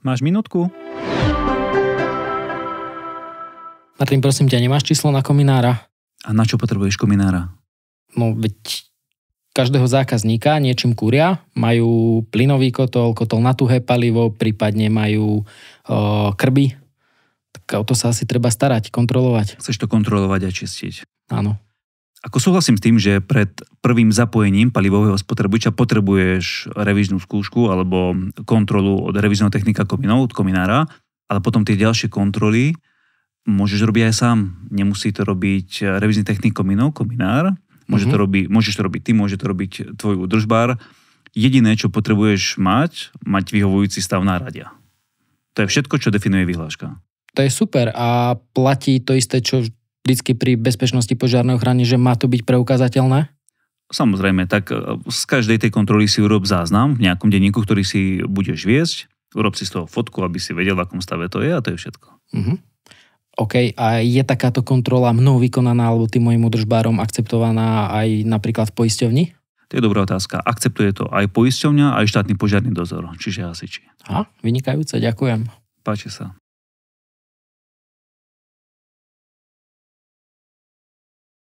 Máš minútku? Martin, prosím ťa, nemáš číslo na kominára? A na čo potrebuješ kominára? No, veď každého zákazníka niečím kúria, majú plynový kotol na tuhé palivo, prípadne majú krby. Tak o to sa asi treba starať, kontrolovať. Chceš to kontrolovať a čistiť. Áno. Ako súhlasím s tým, že pred prvým zapojením palivového spotrebiča potrebuješ revíznu skúšku alebo kontrolu od revízneho technika kominov, od kominára, ale potom tie ďalšie kontroly môžeš robiť aj sám. Nemusí to robiť revízny technik kominov, kominár. Môžeš to robiť ty, môže to robiť tvoj údržbár. Jediné, čo potrebuješ mať vyhovujúci stav náradia. To je všetko, čo definuje vyhláška. To je super a platí to isté, čo vždycky pri bezpečnosti požiarnej ochrany, že má to byť preukázateľné? Samozrejme, tak z každej tej kontroly si urob záznam v nejakom denníku, ktorý si budeš viesť. Urob si z toho fotku, aby si vedel, v akom stave to je a to je všetko. OK, a je takáto kontrola mnou vykonaná alebo tým mojim údržbárom akceptovaná aj napríklad v poisťovni? To je dobrá otázka. Akceptuje to aj poisťovňa, aj štátny požiarny dozor, čiže hasiči. Vynikajúce, ďakujem. Páči sa.